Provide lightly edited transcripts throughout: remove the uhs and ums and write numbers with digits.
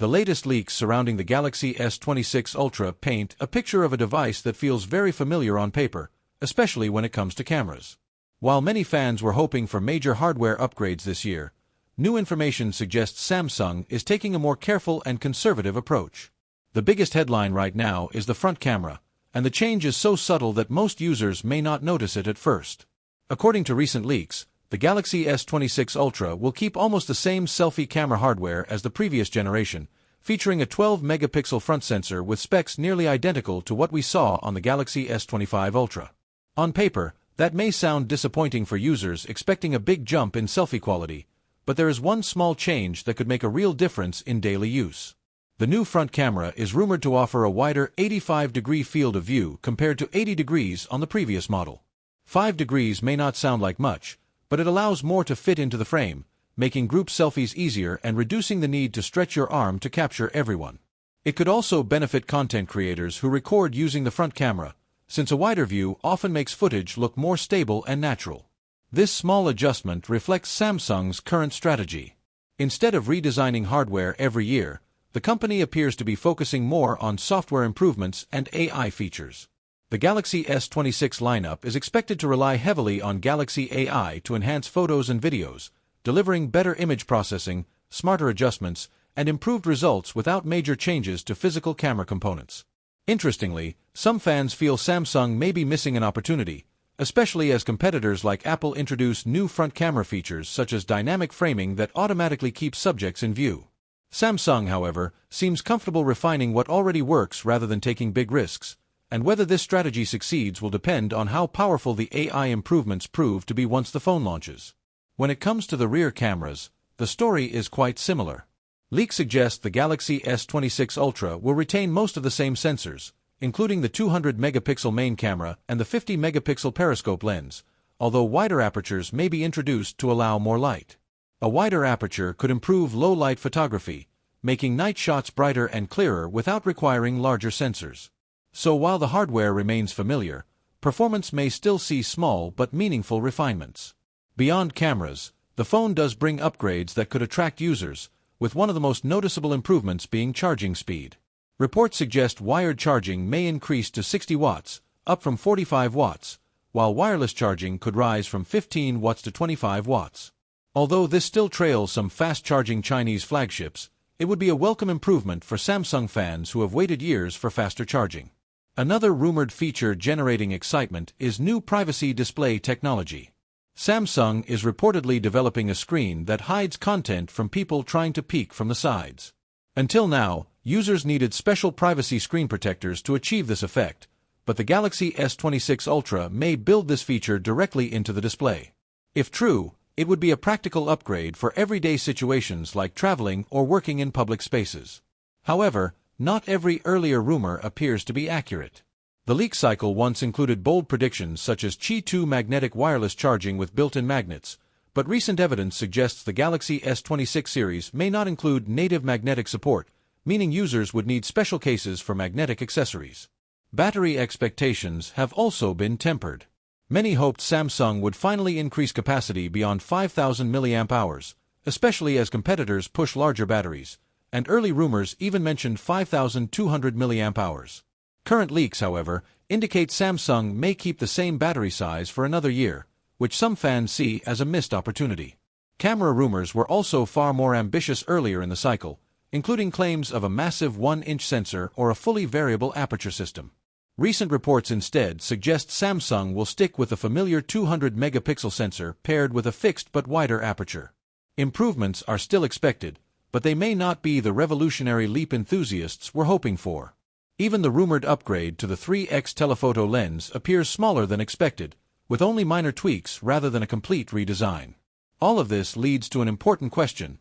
The latest leaks surrounding the Galaxy S26 Ultra paint a picture of a device that feels very familiar on paper, especially when it comes to cameras. While many fans were hoping for major hardware upgrades this year, new information suggests Samsung is taking a more careful and conservative approach. The biggest headline right now is the front camera, and the change is so subtle that most users may not notice it at first. According to recent leaks, the Galaxy S26 Ultra will keep almost the same selfie camera hardware as the previous generation, featuring a 12-megapixel front sensor with specs nearly identical to what we saw on the Galaxy S25 Ultra. On paper, that may sound disappointing for users expecting a big jump in selfie quality, but there is one small change that could make a real difference in daily use. The new front camera is rumored to offer a wider 85-degree field of view compared to 80 degrees on the previous model. 5 degrees may not sound like much, but it allows more to fit into the frame, making group selfies easier and reducing the need to stretch your arm to capture everyone. It could also benefit content creators who record using the front camera, since a wider view often makes footage look more stable and natural. This small adjustment reflects Samsung's current strategy. Instead of redesigning hardware every year, the company appears to be focusing more on software improvements and AI features. The Galaxy S26 lineup is expected to rely heavily on Galaxy AI to enhance photos and videos, delivering better image processing, smarter adjustments, and improved results without major changes to physical camera components. Interestingly, some fans feel Samsung may be missing an opportunity, especially as competitors like Apple introduce new front camera features such as dynamic framing that automatically keeps subjects in view. Samsung, however, seems comfortable refining what already works rather than taking big risks, and whether this strategy succeeds will depend on how powerful the AI improvements prove to be once the phone launches. When it comes to the rear cameras, the story is quite similar. Leaks suggest the Galaxy S26 Ultra will retain most of the same sensors, including the 200-megapixel main camera and the 50-megapixel periscope lens, although wider apertures may be introduced to allow more light. A wider aperture could improve low-light photography, making night shots brighter and clearer without requiring larger sensors. So while the hardware remains familiar, performance may still see small but meaningful refinements. Beyond cameras, the phone does bring upgrades that could attract users, with one of the most noticeable improvements being charging speed. Reports suggest wired charging may increase to 60 watts, up from 45 watts, while wireless charging could rise from 15 watts to 25 watts. Although this still trails some fast-charging Chinese flagships, it would be a welcome improvement for Samsung fans who have waited years for faster charging. Another rumored feature generating excitement is new privacy display technology. Samsung is reportedly developing a screen that hides content from people trying to peek from the sides. Until now, users needed special privacy screen protectors to achieve this effect, but the Galaxy S26 Ultra may build this feature directly into the display. If true, it would be a practical upgrade for everyday situations like traveling or working in public spaces. However, not every earlier rumor appears to be accurate. The leak cycle once included bold predictions such as Qi 2 magnetic wireless charging with built-in magnets, but recent evidence suggests the Galaxy S26 series may not include native magnetic support, meaning users would need special cases for magnetic accessories. Battery expectations have also been tempered. Many hoped Samsung would finally increase capacity beyond 5,000 mAh, especially as competitors push larger batteries, and early rumors even mentioned 5,200 mAh. Current leaks, however, indicate Samsung may keep the same battery size for another year, which some fans see as a missed opportunity. Camera rumors were also far more ambitious earlier in the cycle, including claims of a massive 1-inch sensor or a fully variable aperture system. Recent reports instead suggest Samsung will stick with the familiar 200-megapixel sensor paired with a fixed but wider aperture. Improvements are still expected, but they may not be the revolutionary leap enthusiasts were hoping for. Even the rumored upgrade to the 3x telephoto lens appears smaller than expected, with only minor tweaks rather than a complete redesign. All of this leads to an important question.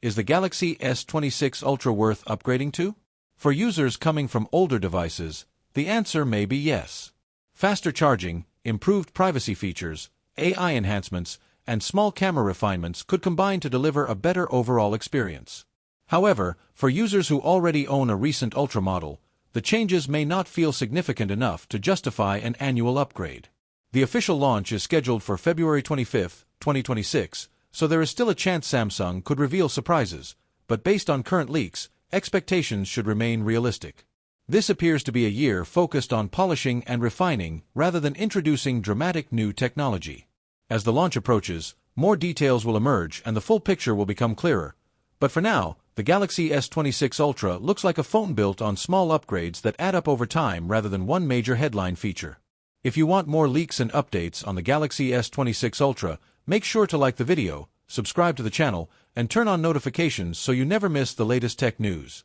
Is the Galaxy S26 Ultra worth upgrading to? For users coming from older devices, the answer may be yes. Faster charging, improved privacy features, AI enhancements, and small camera refinements could combine to deliver a better overall experience. However, for users who already own a recent Ultra model, the changes may not feel significant enough to justify an annual upgrade. The official launch is scheduled for February 25, 2026, so there is still a chance Samsung could reveal surprises, but based on current leaks, expectations should remain realistic. This appears to be a year focused on polishing and refining rather than introducing dramatic new technology. As the launch approaches, more details will emerge and the full picture will become clearer. But for now, the Galaxy S26 Ultra looks like a phone built on small upgrades that add up over time rather than one major headline feature. If you want more leaks and updates on the Galaxy S26 Ultra, make sure to like the video, subscribe to the channel, and turn on notifications so you never miss the latest tech news.